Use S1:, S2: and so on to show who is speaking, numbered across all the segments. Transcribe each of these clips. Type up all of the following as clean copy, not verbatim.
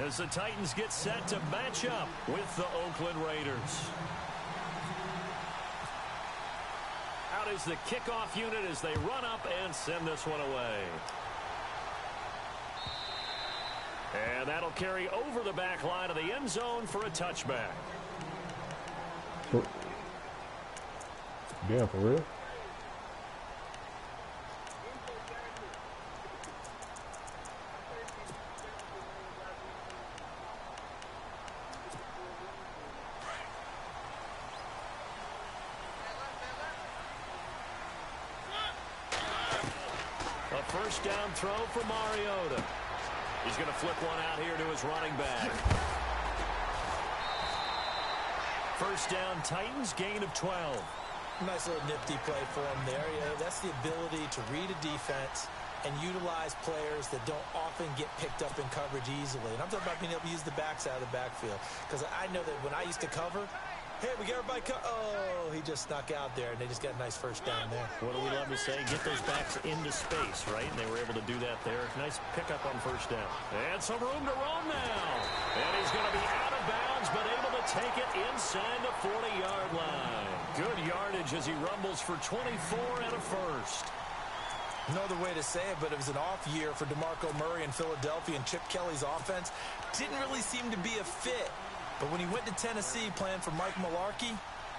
S1: as the Titans get set to match up with the Oakland Raiders. Out is the kickoff unit as they run up and send this one away. And that'll carry over the back line of the end zone for a touchback.
S2: Yeah, for real?
S1: A first down throw for Mariota. He's going to flip one out here to his running back. First down, Titans, gain of 12.
S3: Nice little nifty play for him there. Yeah, that's the ability to read a defense and utilize players that don't often get picked up in coverage easily. And I'm talking about being able to use the backside of the backfield. Because I know that when I used to cover, hey, we got everybody oh, he just snuck out there, and they just got a nice first down there.
S1: What do we love to say? Get those backs into space, right? And they were able to do that there. Nice pickup on first down. And some room to roam now. And he's going to be out of bounds, but able to take it inside the 40-yard line. Good yardage as he rumbles for 24 and a first.
S3: No other way to say it, but it was an off year for DeMarco Murray in Philadelphia, and Chip Kelly's offense didn't really seem to be a fit. But when he went to Tennessee playing for Mike Mularkey,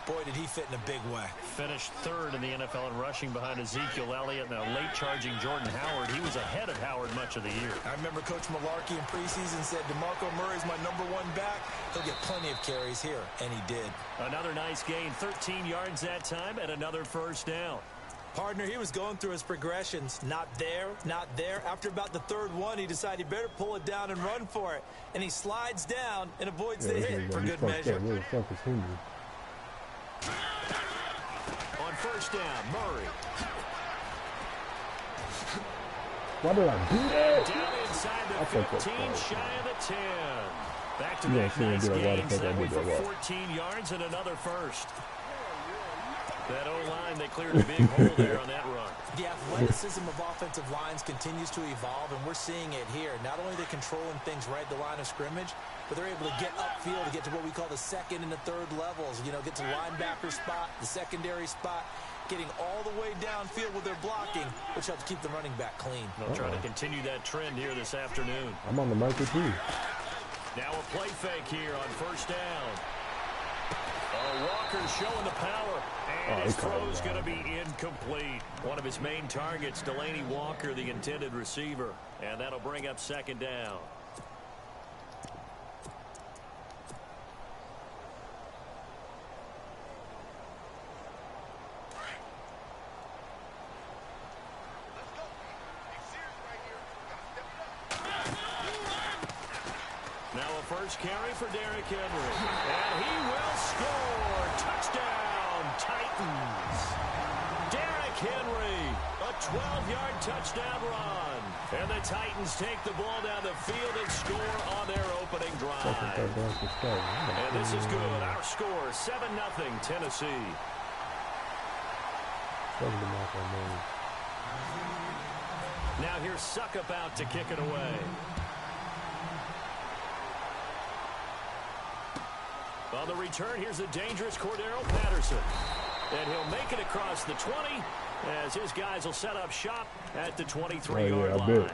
S3: boy, did he fit in a big way.
S1: Finished third in the NFL in rushing behind Ezekiel Elliott and a late-charging Jordan Howard. He was ahead of Howard much of the year.
S3: I remember Coach Mularkey in preseason said, DeMarco Murray's my #1 back. He'll get plenty of carries here, and he did.
S1: Another nice gain, 13 yards that time, and another first down.
S3: Partner, he was going through his progressions. Not there, not there. After about the third one, he decided he better pull it down and run for it. And he slides down and avoids the hit for good measure.
S1: On first down, Murray.
S2: Why did I do that?
S1: Down inside the 15, shy of the 10. Back-to-back nice gains that way for 14 yards and another first. That O-line, they cleared a big hole there on that run.
S3: The athleticism of offensive lines continues to evolve, and we're seeing it here. Not only are they controlling things right at the line of scrimmage, but they're able to get upfield to get to what we call the second and the third levels. You know, get to the linebacker spot, the secondary spot, getting all the way downfield with their blocking, which helps keep the running back clean.
S1: They'll try to continue that trend here this afternoon.
S2: I'm on the mic with you.
S1: Now a play fake here on first down. Walker showing the power, and his throw's going to be incomplete. One of his main targets, Delaney Walker, the intended receiver, and that'll bring up second down. Now a first carry for Derrick Henry, and he will score. Touchdown, Titans. Derrick Henry, a 12-yard touchdown run. And the Titans take the ball down the field and score on their opening drive. And this is good. Our score, 7-0 Tennessee. Now here's Suckup out to kick it away. On the return, here's the dangerous Cordero Patterson. And he'll make it across the 20 as his guys will set up shop at the 23-yard line.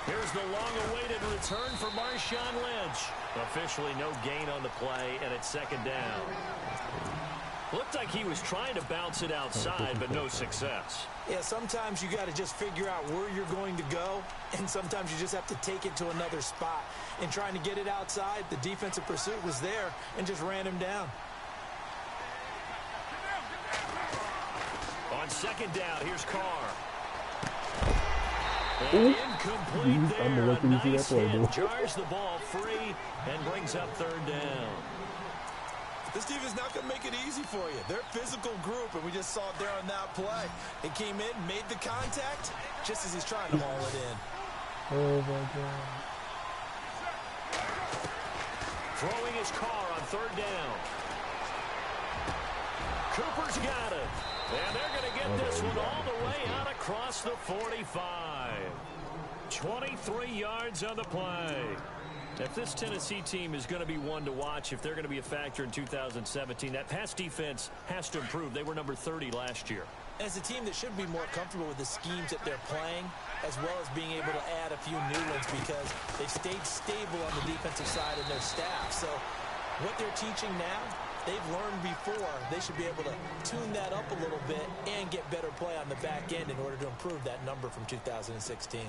S1: Here's the long-awaited return for Marshawn Lynch. Officially no gain on the play, and it's second down. Looked like he was trying to bounce it outside, but no success.
S3: Yeah, sometimes you got to just figure out where you're going to go, and sometimes you just have to take it to another spot. And trying to get it outside, the defensive pursuit was there and just ran him down. On second down, here's Carr. And incomplete there. A nice hit, jars the ball free, and brings up third down. This defense not going to make it easy for you. They're a physical group, and we just saw it there on that play. It came in, made the contact, just as he's trying to haul it in.
S2: Oh, my God.
S1: throwing his car on third down. Cooper's got it. And they're going to get this one all the way out across the 45. 23 yards on the play. If this Tennessee team is going to be one to watch, if they're going to be a factor in 2017, that pass defense has to improve. They were number 30 last year.
S3: As a team that should be more comfortable with the schemes that they're playing, as well as being able to add a few new ones because they've stayed stable on the defensive side of their staff. So what they're teaching now, they've learned before. They should be able to tune that up a little bit and get better play on the back end in order to improve that number from 2016.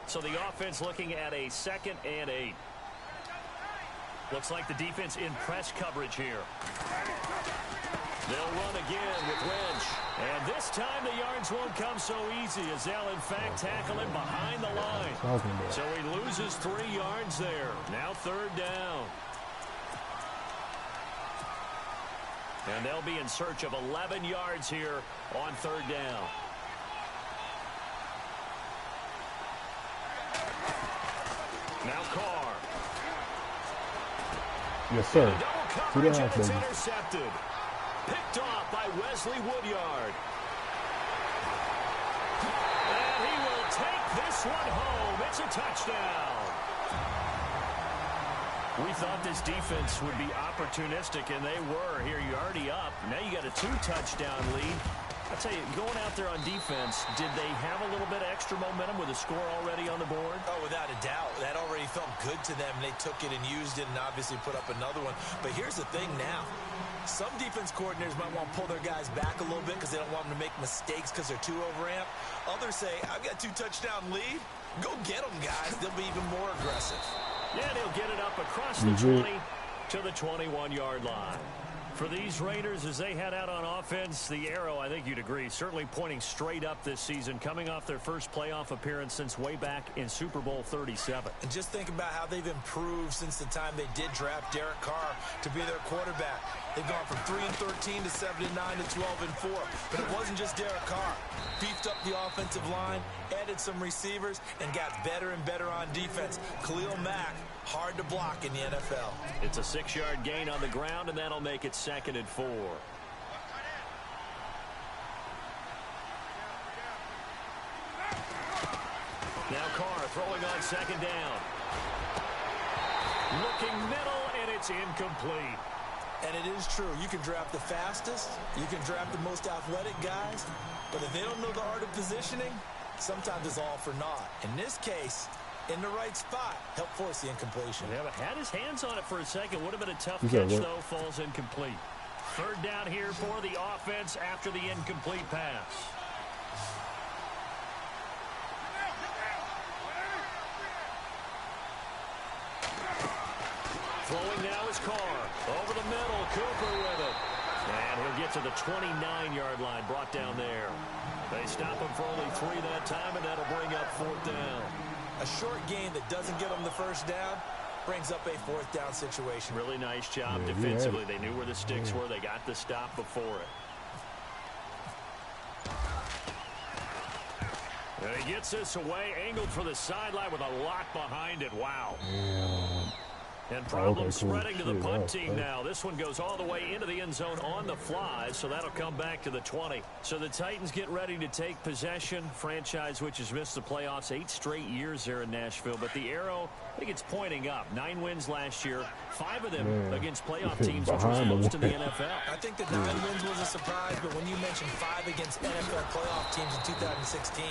S1: So the offense looking at a 2nd and 8. Looks like the defense in press coverage here. They'll run again with Lynch. And this time the yards won't come so easy as they'll in fact tackle him behind the line. So he loses 3 yards there. Now third down. And they'll be in search of 11 yards here on third down. Now Carr.
S2: Yes, sir.
S1: Double coverage and it's intercepted. Picked off by Wesley Woodyard. And he will take this one home. It's a touchdown. We thought this defense would be opportunistic, and they were. Here, you're already up. Now you got a 2-touchdown lead. I'll tell you, going out there on defense, did they have a little bit of extra momentum with a score already on the board?
S3: Oh, without a doubt. That already felt good to them. They took it and used it and obviously put up another one. But here's the thing now. Some defense coordinators might want to pull their guys back a little bit because they don't want them to make mistakes because they're too overamped. Others say, I've got a 2-touchdown lead. Go get them, guys. They'll be even more aggressive.
S1: Yeah, they'll get it up across the 20 to the 21-yard line. For these Raiders, as they head out on offense, the arrow, I think you'd agree, certainly pointing straight up this season, coming off their first playoff appearance since way back in Super Bowl 37.
S3: And just think about how they've improved since the time they did draft Derek Carr to be their quarterback. They've gone from 3-13 to 7-9 to 12-4. But it wasn't just Derek Carr. Beefed up the offensive line, added some receivers, and got better and better on defense. Khalil Mack, hard to block in the NFL.
S1: It's a 6-yard gain on the ground, and that'll make it 2nd and 4. Now Carr throwing on 2nd down. Looking middle, and it's incomplete.
S3: And it is true. You can draft the fastest. You can draft the most athletic guys. But if they don't know the art of positioning, sometimes it's all for naught. In this case, in the right spot, helped force the incompletion.
S1: Yeah, but had his hands on it for a second. Would have been a tough catch, though. Falls incomplete. Third down here for the offense after the incomplete pass. Throwing now is Carr. Over the middle, Cooper with it. And he'll get to the 29-yard line, brought down there. They stop him for only 3 that time, and that'll bring up 4th down.
S3: A short gain that doesn't get them the first down brings up a 4th down situation.
S1: Really nice job defensively. They knew where the sticks were. They got the stop before it. And he gets this away, angled for the sideline with a lot behind it. Wow. And problems spreading to the punt team now. This one goes all the way into the end zone on the fly, so that'll come back to the 20. So the Titans get ready to take possession. Franchise which has missed the playoffs 8 straight years there in Nashville. But the arrow, I think it's pointing up. 9 wins last year, 5 of them against playoff teams, which was most in the NFL.
S3: I think the 9 wins was a surprise, but when you mention 5 against NFL playoff teams in 2016,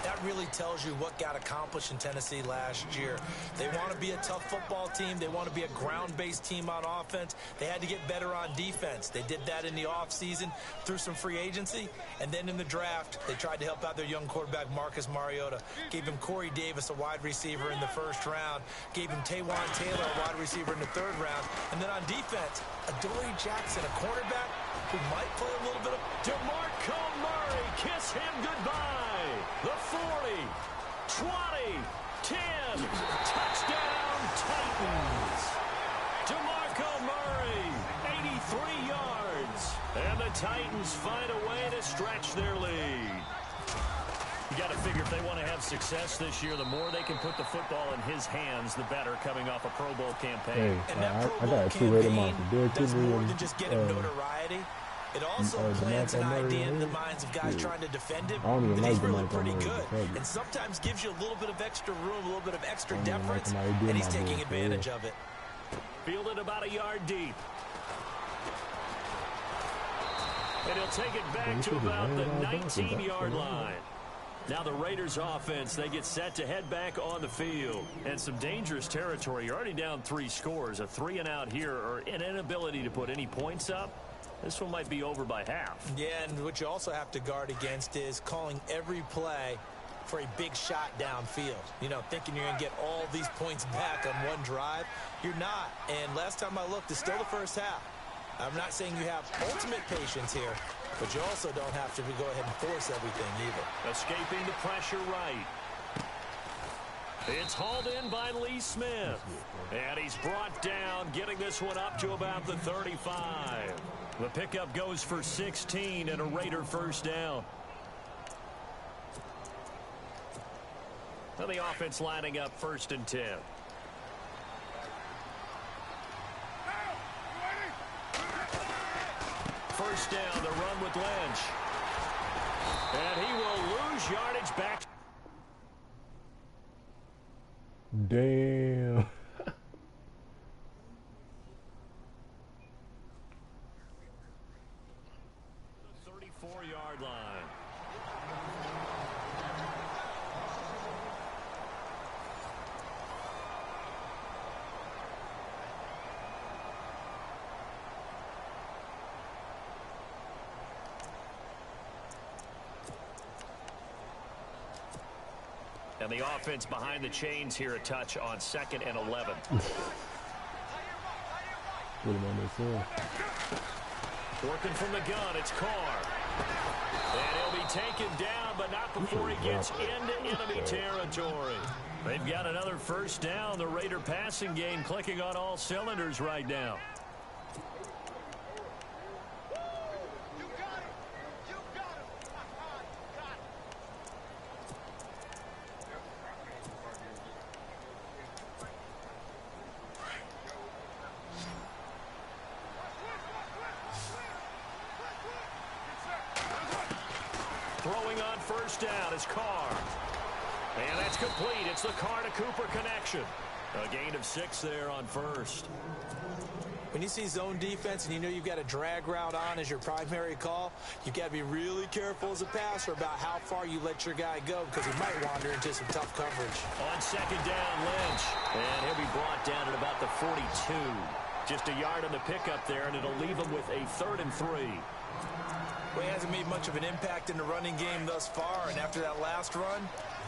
S3: that really tells you what got accomplished in Tennessee last year. They want to be a tough football team. They want to be a ground-based team on offense. They had to get better on defense. They did that in the offseason through some free agency, and then in the draft, they tried to help out their young quarterback, Marcus Mariota. Gave him Corey Davis, a wide receiver, in the 1st round. Gave him Taywan Taylor, a wide receiver, in the 3rd round. And then on defense, Adoree Jackson, a cornerback who might play a little bit of...
S1: DeMarco Murray, kiss him goodbye. The 40, 20, 10, touchdown Titans. DeMarco Murray, 83 yards. And the Titans find a way to stretch their lead. You got to figure if they want to have success this year, the more they can put the football in his hands, the better, coming off a Pro Bowl campaign.
S2: Hey,
S3: And that Pro
S2: I
S3: Bowl
S2: got a two-rated
S3: campaign
S2: monster. Derrick
S3: does
S2: Henry
S3: more
S2: and
S3: than just get him notoriety. It also plants an idea in the minds of guys trying to defend him
S2: I don't even
S3: that he's
S2: like
S3: really
S2: DeMarco
S3: pretty
S2: Murray,
S3: good.
S2: I tell you.
S3: And sometimes gives you a little bit of extra room, a little bit of extra
S2: I don't even like
S3: deference,
S2: him how he did
S3: and he's
S2: my
S3: taking
S2: boy,
S3: advantage
S2: for
S3: of it.
S1: Fielded about a yard deep. And he'll take it back to about the 19-yard line. Now the Raiders offense, they get set to head back on the field. And some dangerous territory. You're already down 3 scores. A 3-and-out here, or an inability to put any points up. This one might be over by half.
S3: Yeah, and what you also have to guard against is calling every play for a big shot downfield. You know, thinking you're going to get all these points back on one drive. You're not. And last time I looked, it's still the first half. I'm not saying you have ultimate patience here, but you also don't have to go ahead and force everything either.
S1: Escaping the pressure right. It's hauled in by Lee Smith. And he's brought down, getting this one up to about the 35. The pickup goes for 16 and a Raider first down. Now the offense lining up 1st and 10. First down, the run with Lynch. And he will lose yardage back.
S2: Damn.
S1: 34-yard line. And the offense behind the chains here, a touch on 2nd and 11.
S2: Put him on their field.
S1: Working from the gun, it's Carr. And he'll be taken down, but not before he gets into enemy territory. They've got another first down. The Raider passing game clicking on all cylinders right now. Throwing on first down is Carr. And that's complete. It's the Carr to Cooper connection. A gain of 6 there on first.
S3: When you see zone defense and you know you've got a drag route on as your primary call, you've got to be really careful as a passer about how far you let your guy go because he might wander into some tough coverage.
S1: On 2nd down, Lynch. And he'll be brought down at about the 42. Just a yard on the pickup there, and it'll leave him with a 3rd and 3.
S3: Well, he hasn't made much of an impact in the running game thus far, and after that last run,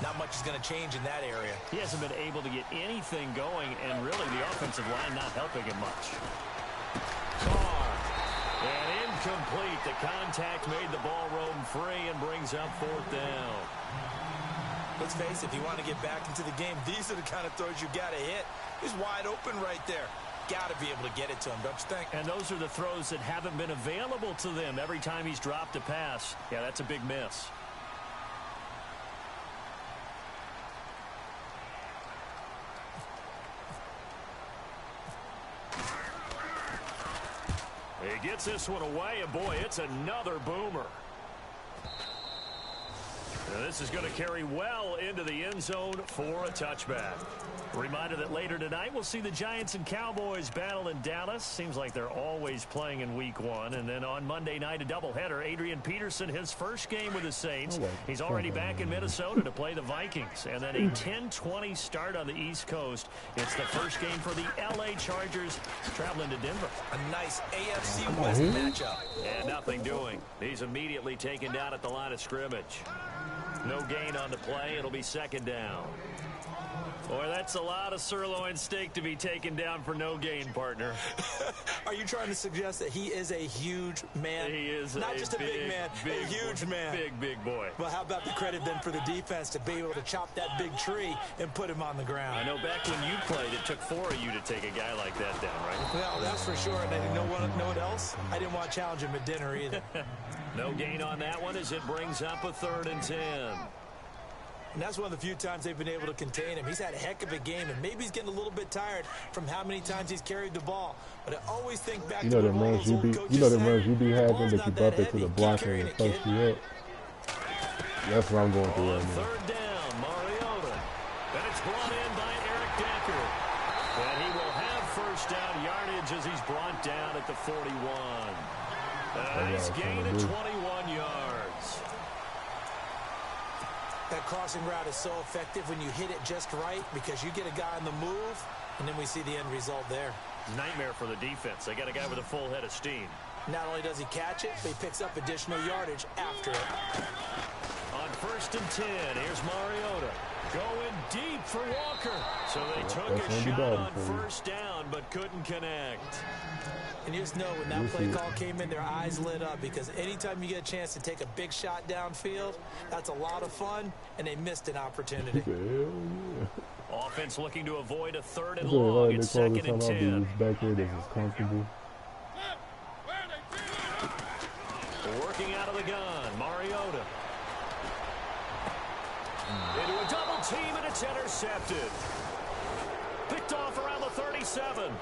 S3: not much is going to change in that area.
S1: He hasn't been able to get anything going, and really the offensive line not helping him much. Carr. And incomplete. The contact made the ball roam free and brings up 4th down.
S3: Let's face it, if you want to get back into the game, these are the kind of throws you got to hit. He's wide open right there. Got to be able to get it to him, don't you think?
S1: And those are the throws that haven't been available to them every time he's dropped a pass. Yeah, that's a big miss. He gets this one away, and boy, it's another boomer. Now this is going to carry well into the end zone for a touchback. Reminder that later tonight we'll see the Giants and Cowboys battle in Dallas. Seems like they're always playing in week 1. And then on Monday night, a doubleheader. Adrian Peterson, his first game with the Saints. He's already back in Minnesota to play the Vikings. And then a 10-20 start on the East Coast. It's the first game for the L.A. Chargers traveling to Denver.
S3: A nice AFC West matchup.
S1: And nothing doing. He's immediately taken down at the line of scrimmage. No gain on the play. It'll be 2nd down. Boy, that's a lot of sirloin steak to be taken down for no gain, partner.
S3: Are you trying to suggest that he is a huge man?
S1: He is
S3: not just a big man, a huge man.
S1: Big boy.
S3: Well, how about the credit then for the defense to be able to chop that big tree and put him on the ground?
S1: I know back when you played, it took 4 of you to take a guy like that down, right?
S3: Well, that's for sure. And you know what else? I didn't want to challenge him at dinner either.
S1: No gain on that one as it brings up a 3rd and 10.
S3: And that's one of the few times they've been able to contain him. He's had a heck of a game, and maybe he's getting a little bit tired from how many times he's carried the ball. But I always think back to what all those old coaches
S2: the runs you be having that you bump into the blocker and fuck you up. That's what I'm going through right now.
S1: Third down, Mariota. And it's brought in by Eric Decker. And he will have first down yardage as he's brought down at the 41. A nice gain of 21 yards.
S3: That crossing route is so effective when you hit it just right because you get a guy on the move, and then we see the end result there.
S1: Nightmare for the defense. They got a guy with a full head of steam.
S3: Not only does he catch it, but he picks up additional yardage after it.
S1: On 1st and 10, here's Mariota. Going deep for Walker. So they took a shot on first down, but couldn't connect.
S3: And you just know when that play call came in, their eyes lit up because anytime you get a chance to take a big shot downfield, that's a lot of fun, and they missed an opportunity.
S1: Offense looking to avoid a third and long. It's 2nd and 10.
S2: Back there, this is comfortable.
S1: Working out of the gun, Mariota. Into a double team, and it's intercepted. Picked off around the 37.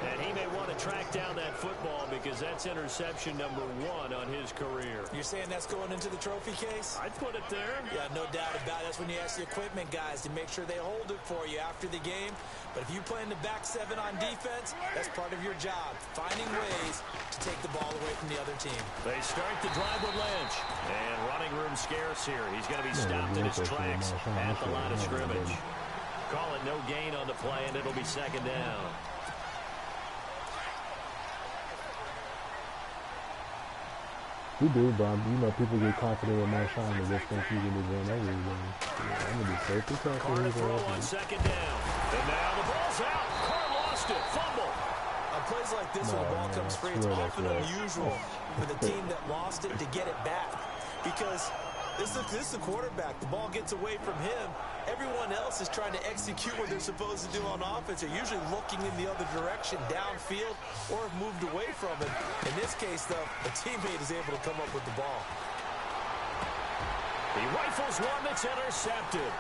S1: And he may want to track down that football because that's interception number 1 on his career.
S3: You're saying that's going into the trophy case?
S1: I'd put it there.
S3: Yeah, no doubt about it. That's when you ask the equipment guys to make sure they hold it for you after the game. But if you play in the back 7 on defense, that's part of your job, finding ways to take the ball away from the other team.
S1: They start the drive with Lynch. And running room scarce here. He's going to be stopped in his tracks at the line of scrimmage. Call it no gain on the play, and it'll be 2nd down.
S2: We do, but you know, people get confident with Marshawn and just think he's going to win everything. I'm going to be safety
S1: Carter throw on 2nd down. And now the ball's out. Carr lost it. Fumble.
S3: On plays like this, when the ball comes free, it's often unusual for the team that lost it to get it back. Because this is the quarterback. The ball gets away from him. Everyone else is trying to execute what they're supposed to do on offense. They're usually looking in the other direction, downfield, or have moved away from it. In this case, though, a teammate is able to come up with the ball.
S1: He rifles one that's intercepted.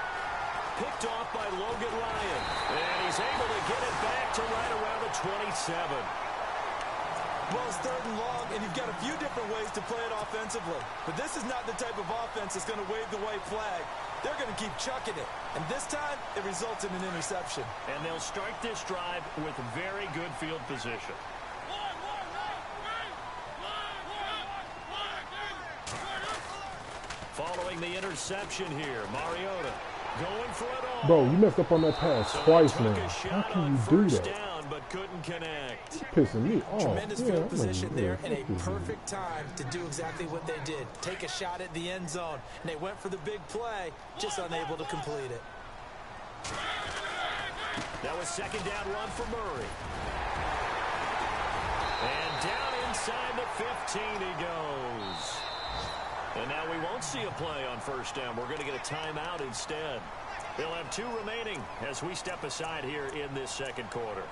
S1: Picked off by Logan Ryan. And he's able to get it back to right around the 27.
S3: Well, it's 3rd and long, and you've got a few different ways to play it offensively. But this is not the type of offense that's going to wave the white flag. They're going to keep chucking it. And this time, it results in an interception.
S1: And they'll start this drive with very good field position. Following the interception here, Mariota going for it all.
S2: Bro, you messed up on that pass twice now. How can you do that?
S1: But couldn't connect.
S2: It's pissing me off.
S3: Tremendous field position there and a perfect time to do exactly what they did. Take a shot at the end zone. And they went for the big play, just unable to complete it.
S1: That was 2nd down run for Murray. And down inside the 15 he goes. And now we won't see a play on 1st down. We're going to get a timeout instead. They'll have 2 remaining as we step aside here in this 2nd quarter.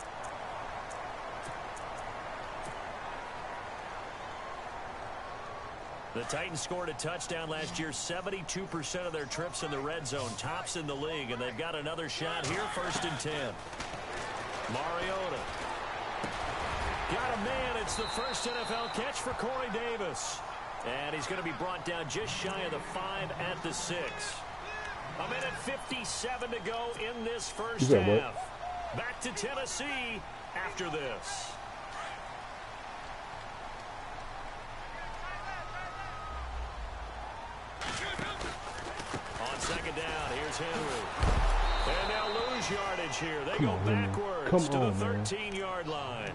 S1: The Titans scored a touchdown last year, 72% of their trips in the red zone, tops in the league, and they've got another shot here, 1st and 10. Mariota. Got a man. It's the first NFL catch for Corey Davis. And he's going to be brought down just shy of the 5 at the 6. A minute 57 to go in this first half. Back to Tennessee after this. On 2nd down, here's Henry. And they'll lose yardage here. They go backwards to the 13-yard line.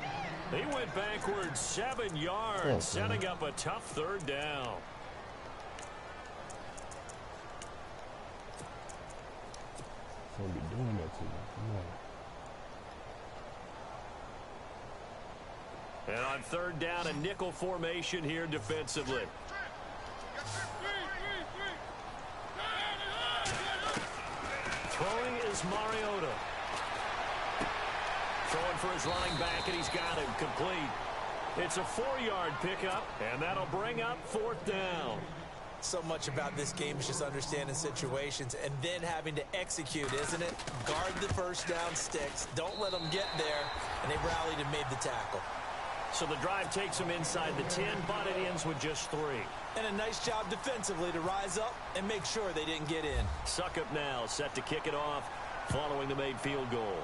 S1: They went backwards 7 yards, setting up a tough 3rd down.
S2: Gonna be doing that to you.
S1: And on 3rd down, a nickel formation here defensively. Throwing is Mariota. Throwing for his running back, and he's got him complete. It's a 4-yard pickup, and that'll bring up 4th down.
S3: So much about this game is just understanding situations and then having to execute, isn't it? Guard the first down sticks. Don't let them get there. And they rallied and made the tackle.
S1: So the drive takes them inside the 10, but it ends with just 3.
S3: And a nice job defensively to rise up and make sure they didn't get in.
S1: Succop now set to kick it off following the made field goal.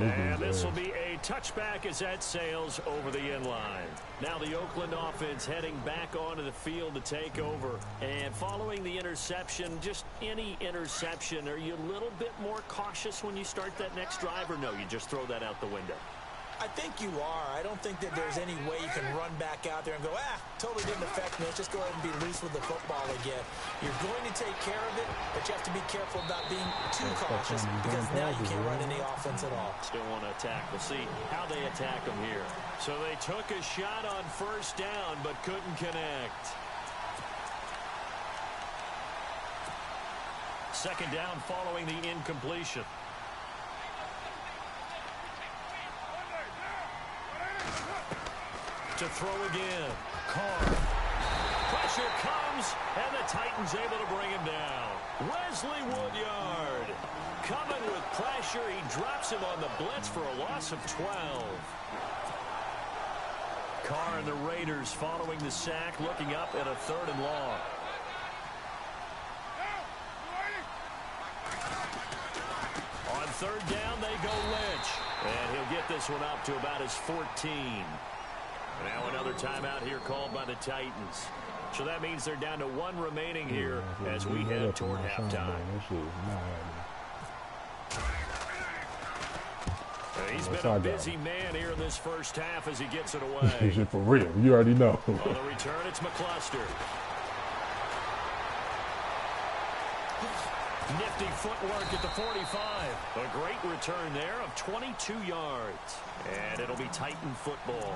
S1: And this will be a touchback as that sails over the end line. Now the Oakland offense heading back onto the field to take over. And following the interception, just any interception, are you a little bit more cautious when you start that next drive, or no, you just throw that out the window?
S3: I think you are. I don't think that there's any way you can run back out there and go, totally didn't affect me. Let's just go ahead and be loose with the football again. You're going to take care of it, but you have to be careful about being too cautious because now you can't run any offense at all.
S1: Still want to attack. We'll see how they attack them here. So they took a shot on first down, but couldn't connect. Second down following the incompletion. To throw again. Carr. Pressure comes, and the Titans able to bring him down. Wesley Woodyard coming with pressure. He drops him on the blitz for a loss of 12. Carr and the Raiders following the sack, looking up at a 3rd and long. On 3rd down, they go Lynch. And he'll get this one up to about his 14. Now another timeout here called by the Titans. So that means they're down to 1 remaining here as we head toward halftime. He's been a busy man here in this first half as he gets it away.
S2: For real, you already know.
S1: On the return, it's McCluster. Nifty footwork at the 45. A great return there of 22 yards. And it'll be Titan football.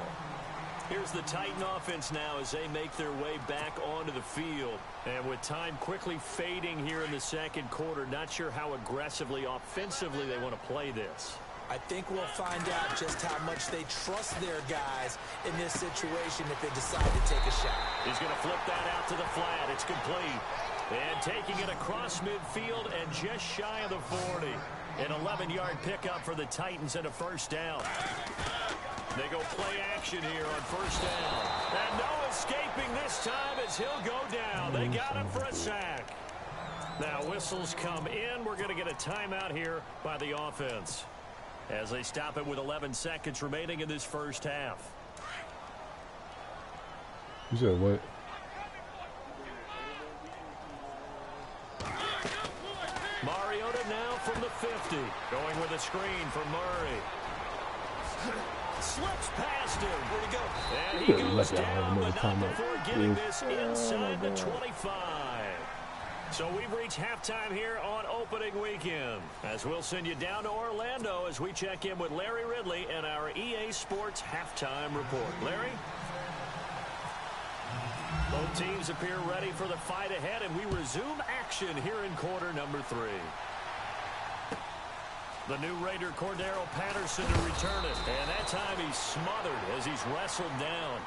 S1: Here's the Titan offense now as they make their way back onto the field. And with time quickly fading here in the second quarter, not sure how aggressively, offensively they want to play this.
S3: I think we'll find out just how much they trust their guys in this situation if they decide to take a shot.
S1: He's going to flip that out to the flat. It's complete. And taking it across midfield and just shy of the 40. An 11-yard pickup for the Titans and a first down. They go play action here on first down. And no escaping this time as he'll go down. They got him for a sack. Now whistles come in. We're going to get a timeout here by the offense as they stop it with 11 seconds remaining in this first half.
S2: You said what?
S1: Mariota now from the 50. Going with a screen for Murray. Slips past him. Where'd he go? And he goes down, but not before getting this inside the 25. So we've reached halftime here on opening weekend. As we'll send you down to Orlando as we check in with Larry Ridley and our EA Sports halftime report. Larry? Both teams appear ready for the fight ahead, and we resume action here in quarter number 3. The new Raider Cordero Patterson to return it. And that time he's smothered as he's wrestled down.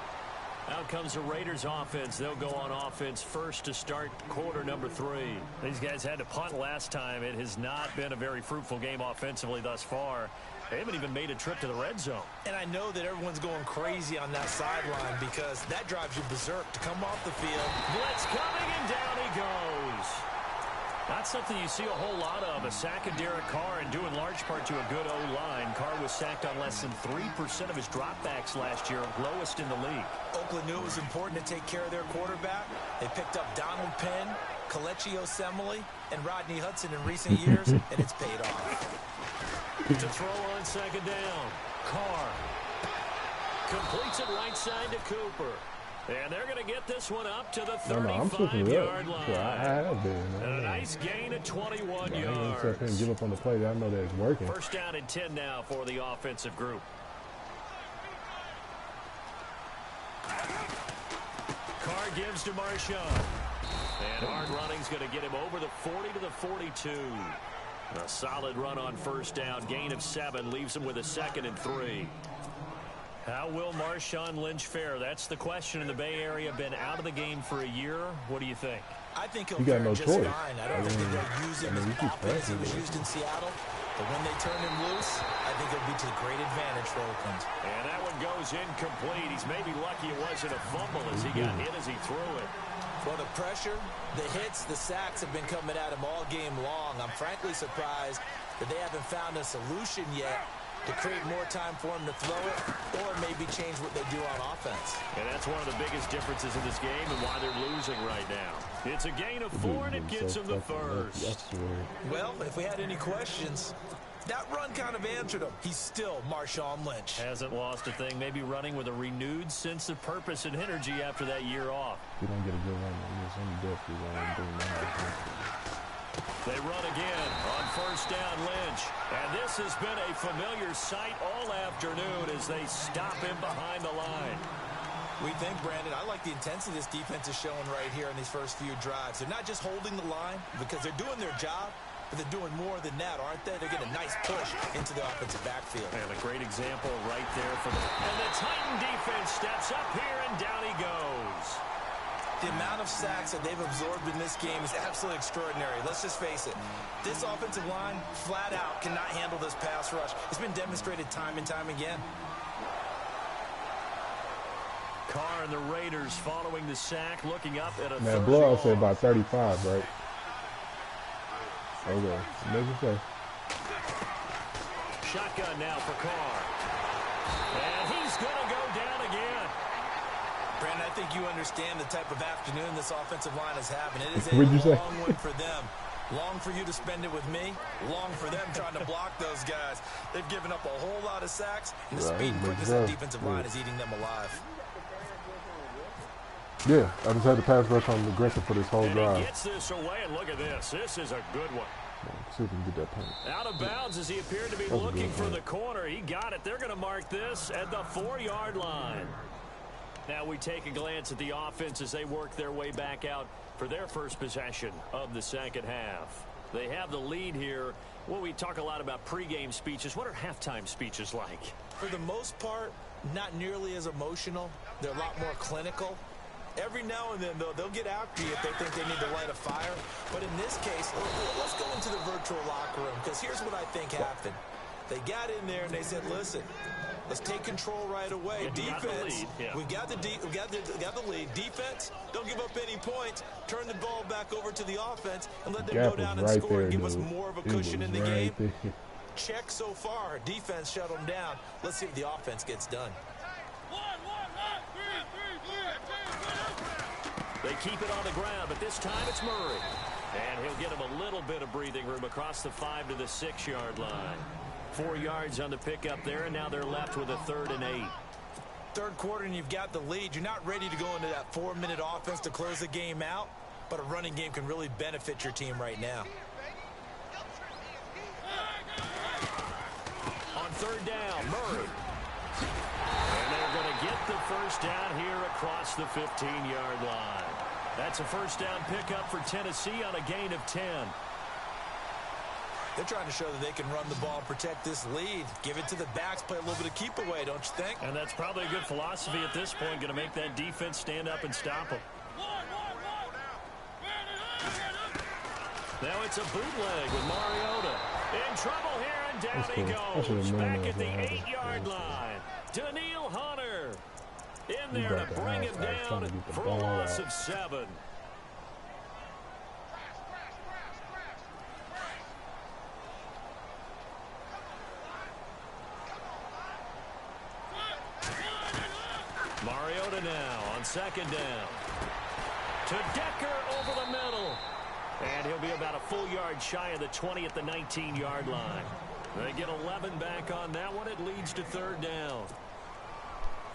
S1: Out comes the Raiders offense. They'll go on offense first to start quarter number 3. These guys had to punt last time. It has not been a very fruitful game offensively thus far. They haven't even made a trip to the red zone.
S3: And I know that everyone's going crazy on that sideline because that drives you berserk to come off the field.
S1: Blitz coming, and down he goes. Not something you see a whole lot of. A sack of Derek Carr, and due in large part to a good O-line. Carr was sacked on less than 3% of his dropbacks last year, lowest in the league.
S3: Oakland knew it was important to take care of their quarterback. They picked up Donald Penn, Kelechi Osemele, and Rodney Hudson in recent years, and it's paid off.
S1: To throw on second down, Carr completes it right side to Cooper. And they're going to get this one up to the 35-yard line. And a nice gain of 21 yards.
S2: I can't give up on the play. I know that it's working.
S1: First down and 10 now for the offensive group. Carr gives to Marshawn. And hard running's going to get him over the 40 to the 42. A solid run on first down. Gain of 7 leaves him with a 2nd and 3. How will Marshawn Lynch fare? That's the question in the Bay Area. Been out of the game for a year. What do you think?
S3: I think he'll
S2: got
S3: fare
S2: no
S3: just
S2: choice.
S3: fine. I don't think that they'll use him as often as he was used in Seattle. But when they turn him loose, I think it'll be to great advantage for Oakland.
S1: And that one goes incomplete. He's maybe lucky it wasn't a fumble as he got hit as he threw it.
S3: Well, the pressure, the hits, the sacks have been coming at him all game long. I'm frankly surprised that they haven't found a solution yet to create more time for him to throw it or maybe change what they do on offense.
S1: And that's one of the biggest differences in this game and why they're losing right now. It's a gain of 4, and it gets them the first.
S3: Well, if we had any questions, that run kind of answered him. He's still Marshawn Lynch.
S1: Hasn't lost a thing, maybe running with a renewed sense of purpose and energy after that year off.
S2: We don't get a good run on this. I'm definitely going to
S1: They run again on first down, Lynch. And this has been a familiar sight all afternoon as they stop him behind the line.
S3: We think, Brandon, I like the intensity this defense is showing right here in these first few drives. They're not just holding the line because they're doing their job, but they're doing more than that, aren't they? They're getting a nice push into the offensive backfield.
S1: And a great example right there for them. And the Titan defense steps up here, and down he goes.
S3: The amount of sacks that they've absorbed in this game is absolutely extraordinary. Let's just face it. This offensive line, flat out, cannot handle this pass rush. It's been demonstrated time and time again.
S1: Carr and the Raiders following the sack, looking up at a
S2: man, blowout say about 35, right? Okay, make it say.
S1: Shotgun now for Carr. And he's going to go down again.
S3: Brandon, I think you understand the type of afternoon this offensive line is having. It is a long one for them. Long for you to spend it with me. Long for them trying to block those guys. They've given up a whole lot of sacks, and the speed and quickness of that defensive line is eating them alive.
S2: Yeah, I just had to pass rush on the aggressive for this whole drive.
S1: He gets this away, and look at this. This is a good one.
S2: See if we can get that point.
S1: Out of bounds as he appeared to be looking for the corner. He got it. They're going to mark this at the 4-yard line. Now we take a glance at the offense as they work their way back out for their first possession of the second half. They have the lead here. Well, we talk a lot about pregame speeches. What are halftime speeches like?
S3: For the most part, not nearly as emotional. They're a lot more clinical. Every now and then, though, they'll get after you if they think they need to light a fire. But in this case, let's go into the virtual locker room, because here's what I think happened. They got in there and they said, listen, let's take control right away. Defense, we got the lead. Defense, don't give up any points. Turn the ball back over to the offense and let them go down and score and give us more of a cushion in the game. Check so far. Defense shut them down. Let's see if the offense gets done.
S1: They keep it on the ground, but this time it's Murray. And he'll get him a little bit of breathing room across the 5 to the 6-yard line. 4 yards on the pickup there, and now they're left with a 3rd and 8.
S3: Third quarter, and you've got the lead. You're not ready to go into that 4-minute offense to close the game out, but a running game can really benefit your team right now.
S1: On 3rd down, Murray. And they're going to get the first down here across the 15-yard line. That's a first down pickup for Tennessee on a gain of 10.
S3: They're trying to show that they can run the ball, protect this lead, give it to the backs, play a little bit of keep away, don't you think?
S1: And that's probably a good philosophy at this point, going to make that defense stand up and stop them. Now it's a bootleg with Mariota. In trouble here, and down he goes. Back at the 8-yard line. Daniil Hunter in there to bring him down for a loss of 7. Mariota now on 2nd down. To Decker over the middle. And he'll be about a full yard shy of the 20 at the 19-yard line. They get 11 back on that one. It leads to 3rd down.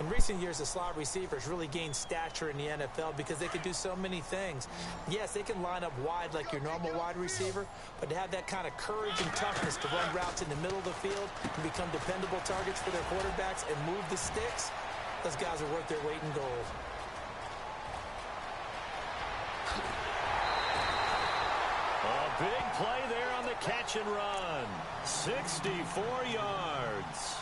S3: In recent years, the slot receivers really gained stature in the NFL because they can do so many things. Yes, they can line up wide like your normal wide receiver, but to have that kind of courage and toughness to run routes in the middle of the field and become dependable targets for their quarterbacks and move the sticks, those guys are worth their weight in gold.
S1: A big play there on the catch and run. 64 yards.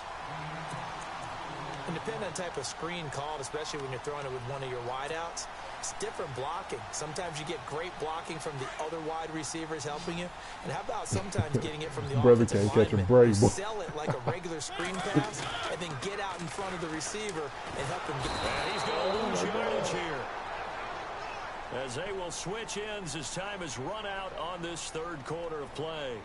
S3: And depending on the type of screen called, especially when you're throwing it with one of your wideouts, it's different blocking. Sometimes you get great blocking from the other wide receivers helping you. And how about sometimes getting it from the offensive lineman? You sell it like a regular screen pass and then get out in front of the receiver and help him get.
S1: And he's going to lose yardage here, as they will switch ends as time has run out on this third quarter of play.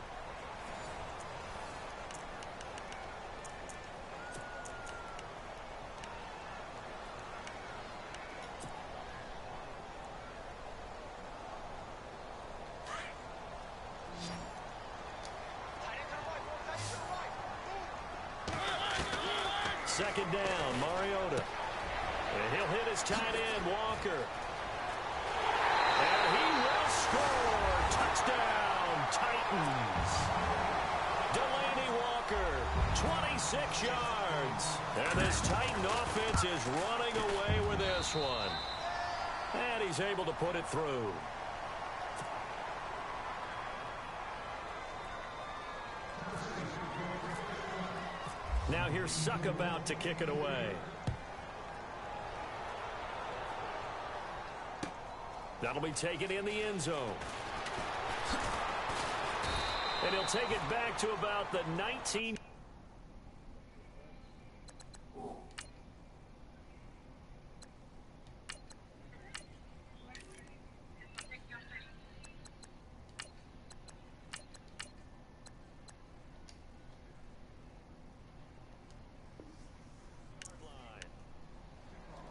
S1: Second down, Mariota. And he'll hit his tight end, Walker. And he will score. Touchdown, Titans. Delaney Walker, 26 yards. And this Titan offense is running away with this one. And he's able to put it through. Now here's Suckabout to kick it away. That'll be taken in the end zone. And he'll take it back to about the 19.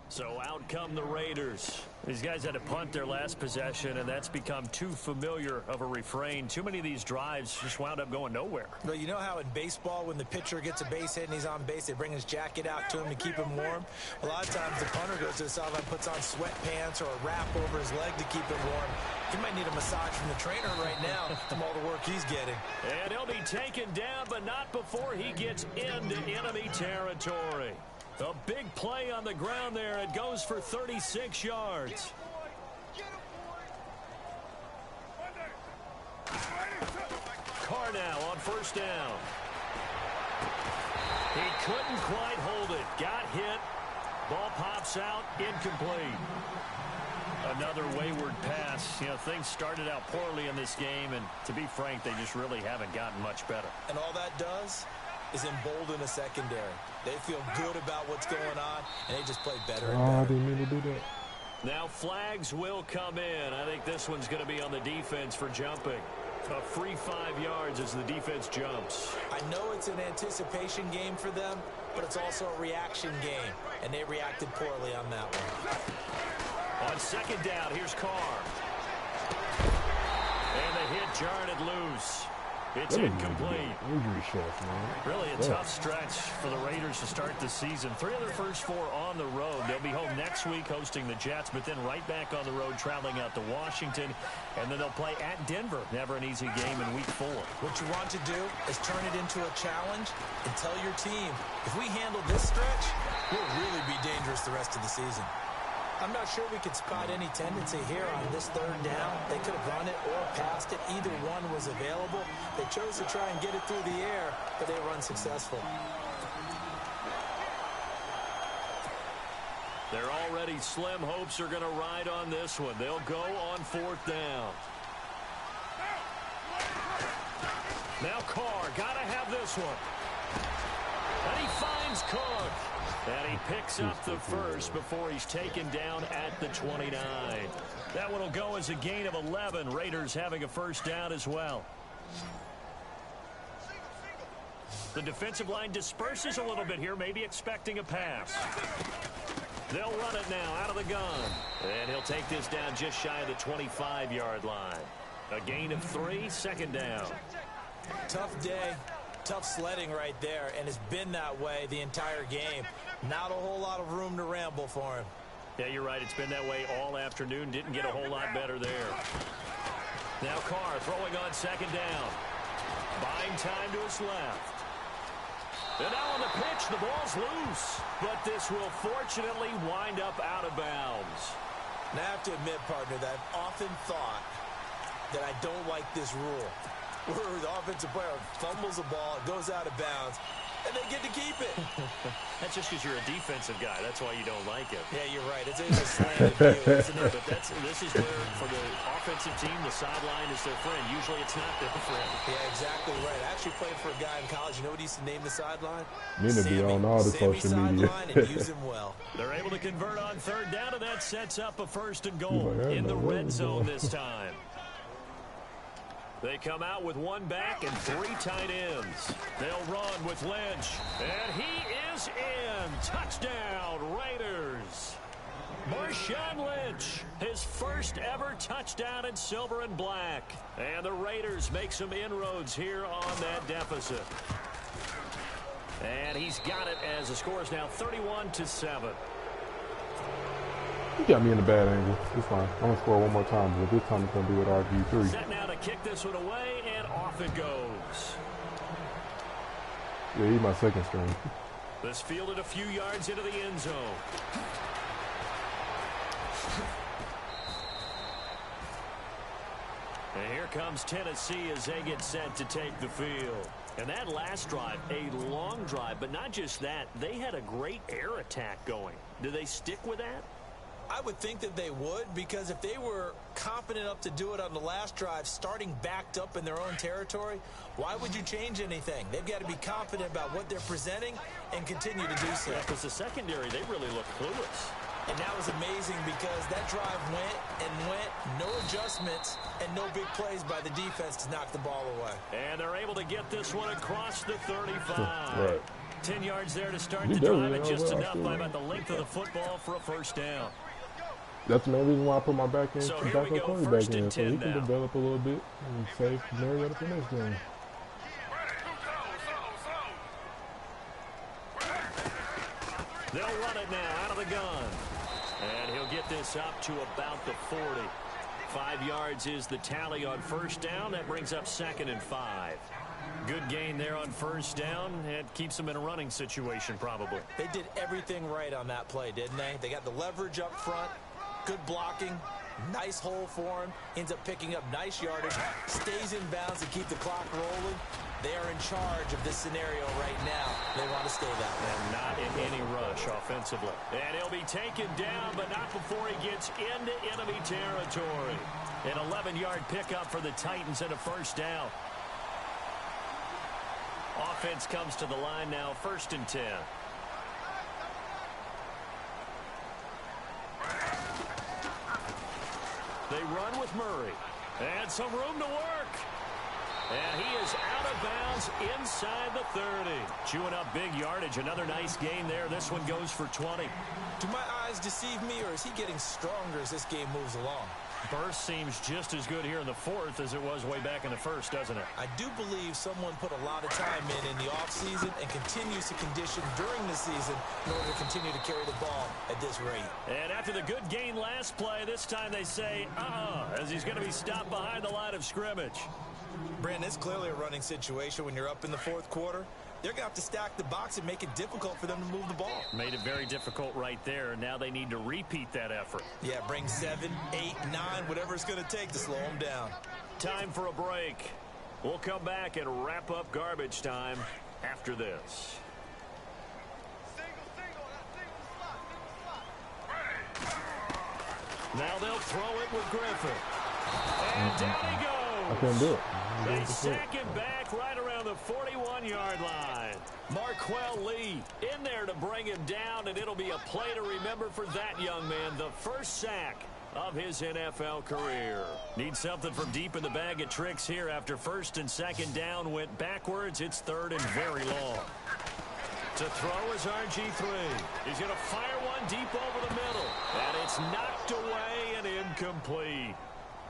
S1: So out come the Raiders. These guys had to punt their last possession, and that's become too familiar of a refrain. Too many of these drives just wound up going nowhere.
S3: Well, you know how in baseball, when the pitcher gets a base hit and he's on base, they bring his jacket out to him to keep him warm? A lot of times the punter goes to the sideline, puts on sweatpants or a wrap over his leg to keep him warm. He might need a massage from the trainer right now from all the work he's getting.
S1: And he'll be taken down, but not before he gets into enemy territory. A big play on the ground there. It goes for 36 yards. Carr now on first down. He couldn't quite hold it. Got hit. Ball pops out. Incomplete. Another wayward pass. You know, things started out poorly in this game, and to be frank, they just really haven't gotten much better.
S3: And all that does is embolden a secondary. They feel good about what's going on, and they just play better and better.
S2: I didn't mean to do that.
S1: Now flags will come in. I think this one's going to be on the defense for jumping. A free 5 yards as the defense jumps.
S3: I know it's an anticipation game for them, but it's also a reaction game, and they reacted poorly on that one.
S1: On second down, here's Carr. And the hit jarred it loose. It's incomplete.
S2: Injury chef, man.
S1: Really a tough stretch for the Raiders to start the season. 3 of their first 4 on the road. They'll be home next week hosting the Jets, but then right back on the road traveling out to Washington. And then they'll play at Denver. Never an easy game in week 4.
S3: What you want to do is turn it into a challenge and tell your team, if we handle this stretch, we'll really be dangerous the rest of the season. I'm not sure we could spot any tendency here on this third down. They could have run it or passed it. Either one was available. They chose to try and get it through the air, but they were unsuccessful.
S1: They're already slim hopes are going to ride on this one. They'll go on fourth down. Now Carr, got to have this one. And he finds Cook. And he picks up the first before he's taken down at the 29. That one will go as a gain of 11. Raiders having a first down as well. The defensive line disperses a little bit here, maybe expecting a pass. They'll run it now out of the gun. And he'll take this down just shy of the 25-yard line. A gain of 3, second down.
S3: Tough day. Tough sledding right there, and it's been that way the entire game. Not a whole lot of room to ramble for him.
S1: Yeah, you're right. It's been that way all afternoon. Didn't get a whole lot better there. Now Carr throwing on second down. Buying time to his left. And now on the pitch, the ball's loose. But this will fortunately wind up out of bounds.
S3: And I have to admit, partner, that I've often thought that I don't like this rule, where the offensive player fumbles the ball, it goes out of bounds, and they get to keep it.
S1: That's just because you're a defensive guy. That's why you don't like it.
S3: Yeah, you're right. It's a slanted view, isn't it?
S1: But this is where, for the offensive team, the sideline is their friend. Usually it's not their friend.
S3: Yeah, exactly right. I actually played for a guy in college. You know what he used to name the sideline?
S2: Need to be on all the social media.
S3: And use him well.
S1: They're able to convert on third down, and that sets up a 1st and goal
S2: Like,
S1: in the red zone this time. They come out with 1 back and 3 tight ends. They'll run with Lynch. And he is in. Touchdown, Raiders. Marshawn Lynch, his first ever touchdown in silver and black. And the Raiders make some inroads here on that deficit. And he's got it as the score is now 31-7.
S2: You got me in a bad angle. It's fine. I'm going to score one more time, but this time it's going to be with RG3.
S1: Set now to kick this one away, and off it goes.
S2: Yeah, he's my second string.
S1: This fielded a few yards into the end zone. And here comes Tennessee as they get set to take the field. And that last drive, a long drive, but not just that. They had a great air attack going. Do they stick with that?
S3: I would think that they would, because if they were confident enough to do it on the last drive, starting backed up in their own territory, why would you change anything? They've got to be confident about what they're presenting and continue to do so.
S1: Yeah, because the secondary, they really look clueless.
S3: And that was amazing because that drive went and went, no adjustments, and no big plays by the defense to knock the ball away.
S1: And they're able to get this one across the 35.
S2: Right.
S1: 10 yards there to start the drive, and just enough by about the length of the football for a 1st down.
S2: That's the main reason why I put my back
S1: So here we go,
S2: quarterback
S1: 1st and
S2: in, so he
S1: 10
S2: can
S1: now.
S2: develop a little bit and save Mariota for next game.
S1: They'll run it now out of the gun. And he'll get this up to about the 40. 5 yards is the tally on 1st down. That brings up 2nd and 5. Good gain there on 1st down. It keeps them in a running situation probably.
S3: They did everything right on that play, didn't they? They got the leverage up front, good blocking, nice hole for him, ends up picking up nice yardage, stays in bounds to keep the clock rolling. They are in charge of this scenario right now. They want to stay that way.
S1: And not in any rush offensively. And he'll be taken down, but not before he gets into enemy territory. An 11-yard pickup for the Titans and a 1st down. Offense comes to the line now, 1st and 10. They run with Murray. And some room to work. And he is out of bounds inside the 30. Chewing up big yardage. Another nice gain there. This one goes for 20.
S3: Do my eyes deceive me, or is he getting stronger as this game moves along?
S1: Burst seems just as good here in the 4th as it was way back in the 1st, doesn't it?
S3: I do believe someone put a lot of time in the offseason and continues to condition during the season in order to continue to carry the ball at this rate.
S1: And after the good gain last play, this time they say, as he's going to be stopped behind the line of scrimmage.
S3: Brandon, it's clearly a running situation when you're up in the 4th quarter. They're going to have to stack the box and make it difficult for them to move the ball.
S1: Made it very difficult right there. Now they need to repeat that effort.
S3: Yeah, bring 7, 8, 9, whatever it's going to take to slow them down.
S1: Time for a break. We'll come back and wrap up garbage time after this. Now they'll throw it with Griffin. And down he goes.
S2: I couldn't do it.
S1: They sack him back right around the 41-yard line. Marquell Lee in there to bring him down, and it'll be a play to remember for that young man. The first sack of his NFL career. Need something from deep in the bag of tricks here after 1st and 2nd down went backwards. It's 3rd and very long. To throw is RG3. He's going to fire one deep over the middle. And it's knocked away and incomplete.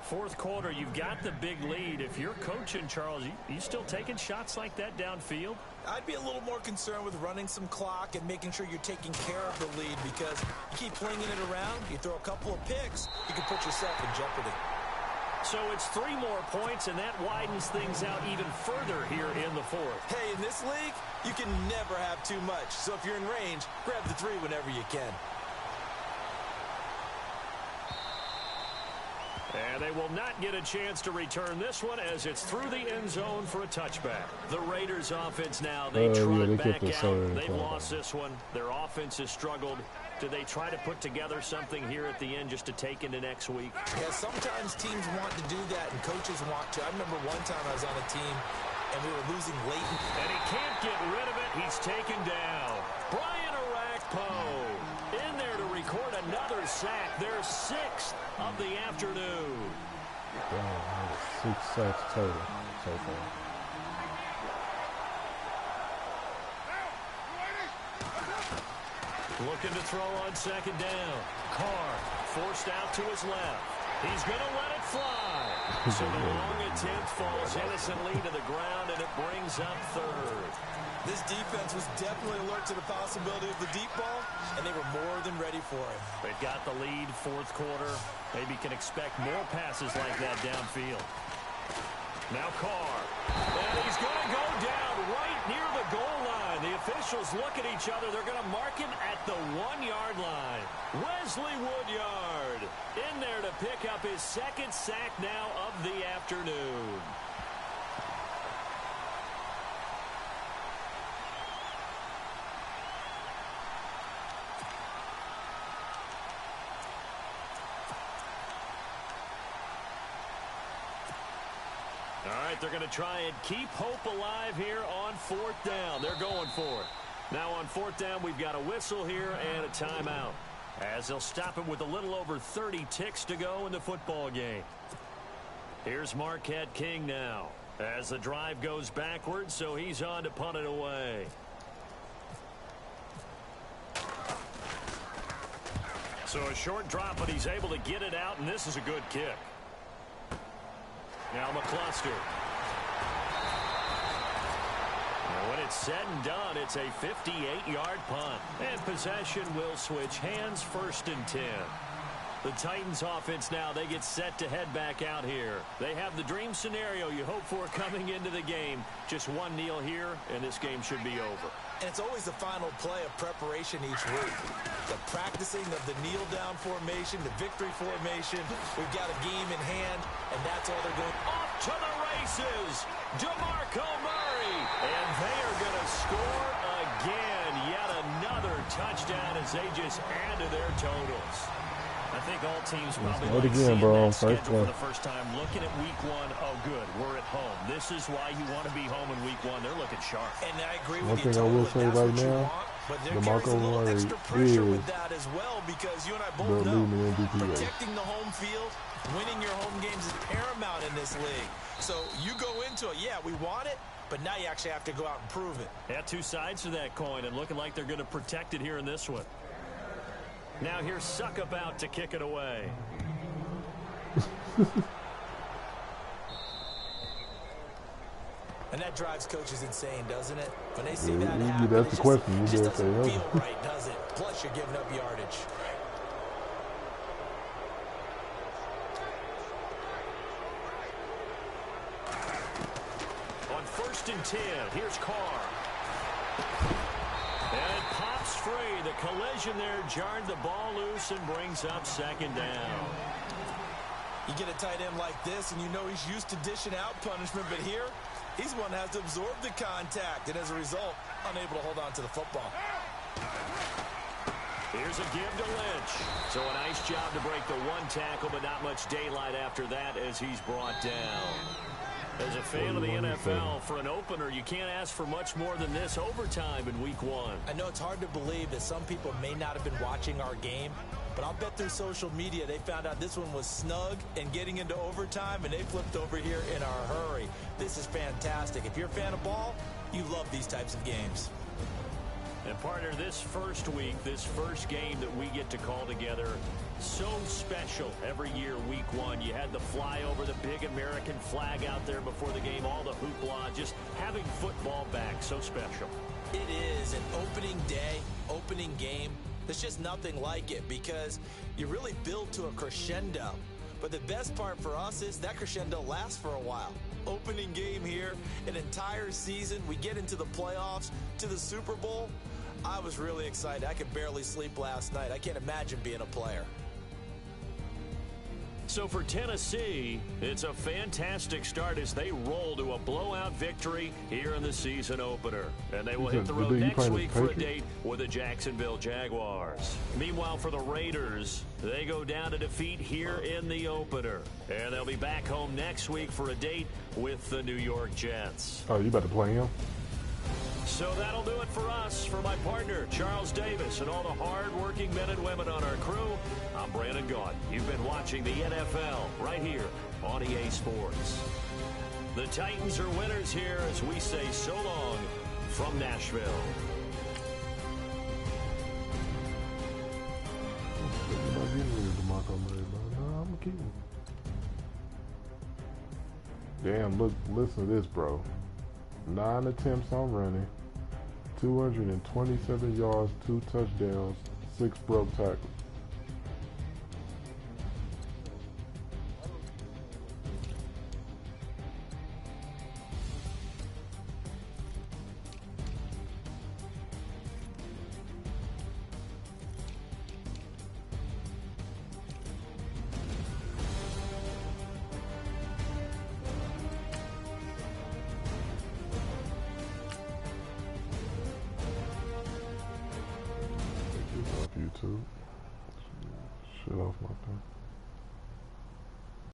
S1: 4th quarter, you've got the big lead. If you're coaching, Charles, you still taking shots like that downfield?
S3: I'd be a little more concerned with running some clock and making sure you're taking care of the lead, because you keep flinging it around, you throw a couple of picks, you can put yourself in jeopardy.
S1: So it's 3 more points, and that widens things out even further here in the 4th.
S3: Hey, in this league, you can never have too much. So if you're in range, grab the 3 whenever you can.
S1: And they will not get a chance to return this one as it's through the end zone for a touchback. The Raiders offense now, they trot back out. They've lost this one. Their offense has struggled. Do they try to put together something here at the end just to take into next week?
S3: Yeah, sometimes teams want to do that and coaches want to. I remember one time I was on a team and we were losing late.
S1: And he can't get rid of it. He's taken down. Brian Arakpo in there to record another sack. Their 6th of the afternoon.
S2: Wow, 6 sacks total so far.
S1: Looking to throw on second down. Carr forced out to his left. He's going to let it fly. So the long attempt falls innocently to the ground, and it brings up third.
S3: This defense was definitely alert to the possibility of the deep ball, and they were more than ready for it.
S1: They've got the lead, fourth quarter. Maybe can expect more passes like that downfield. Now Carr. And he's going to go down right near the goal line. The officials look at each other. They're going to mark him at the 1-yard line. Wesley Woodyard in there to pick up his 2nd sack now of the afternoon. All right, they're going to try and keep hope alive here on 4th down. They're going for it. Now on 4th down, we've got a whistle here and a timeout, as they'll stop it with a little over 30 ticks to go in the football game. Here's Marquette King now as the drive goes backwards, so he's on to punt it away. So a short drop, but he's able to get it out, and this is a good kick. Now McCluster. When it's said and done, it's a 58-yard punt. And possession will switch hands, 1st and 10. The Titans offense now, they get set to head back out here. They have the dream scenario you hope for coming into the game. Just one kneel here, and this game should be over.
S3: And it's always the final play of preparation each week. The practicing of the kneel-down formation, the victory formation. We've got a game in hand, and that's all they're going.
S1: Off to the races, DeMarco Murray. And they are going to score again. Yet another touchdown as they just add to their totals. I think all teams probably like seeing that schedule for the first time. Looking at week 1, oh good, we're at home. This is why you want to be home in week 1. They're looking sharp.
S3: And I agree
S2: with
S3: you.
S2: One thing I will say right now,
S3: but there carries a little extra pressure with that as well, because you and I both know protecting the home field, winning your home games is paramount in this league. So you go into it, yeah, we want it, but now you actually have to go out and prove it.
S1: Yeah, 2 sides to that coin, and looking like they're going to protect it here in this one. Now here's Suck about to kick it away.
S3: And that drives coaches insane, doesn't it? When they see that happen,
S2: that's the question.
S3: It just doesn't feel right, does it? Plus, you're giving up yardage.
S1: On 1st and 10, here's Carr. And it pops free. The collision there jarred the ball loose and brings up 2nd down.
S3: You get a tight end like this, and you know he's used to dishing out punishment, but here, he's one that has to absorb the contact, and as a result, unable to hold on to the football.
S1: Here's a give to Lynch. So a nice job to break the 1 tackle, but not much daylight after that as he's brought down. As a fan of the NFL, for an opener, you can't ask for much more than this overtime in week 1.
S3: I know it's hard to believe that some people may not have been watching our game, but I'll bet through social media they found out this one was snug and getting into overtime, and they flipped over here in a hurry. This is fantastic. If you're a fan of ball, you love these types of games.
S1: And partner, this first week, this first game that we get to call together, so special every year, week 1. You had the flyover, the big American flag out there before the game, all the hoopla, just having football back, so special.
S3: It is an opening day, opening game. There's just nothing like it because you really build to a crescendo. But the best part for us is that crescendo lasts for a while. Opening game here, an entire season, we get into the playoffs, to the Super Bowl. I was really excited. I could barely sleep last night. I can't imagine being a player.
S1: So for Tennessee, it's a fantastic start as they roll to a blowout victory here in the season opener. And they will hit the road next week for a date with the Jacksonville Jaguars. Meanwhile, for the Raiders, they go down to defeat here in the opener. And they'll be back home next week for a date with the New York Jets.
S2: Oh, you about to play him?
S1: So that'll do it for us. For my partner, Charles Davis, and all the hard-working men and women on our crew, I'm Brandon Gaunt. You've been watching the NFL right here on EA Sports. The Titans are winners here as we say so long from Nashville.
S2: I'm not getting rid of DeMarco Murray, but no, I'm going to keep him. Damn, look, listen to this, bro. 9 attempts on running, 227 yards, 2 touchdowns, 6 broke tackles. YouTube. Shut off my thing.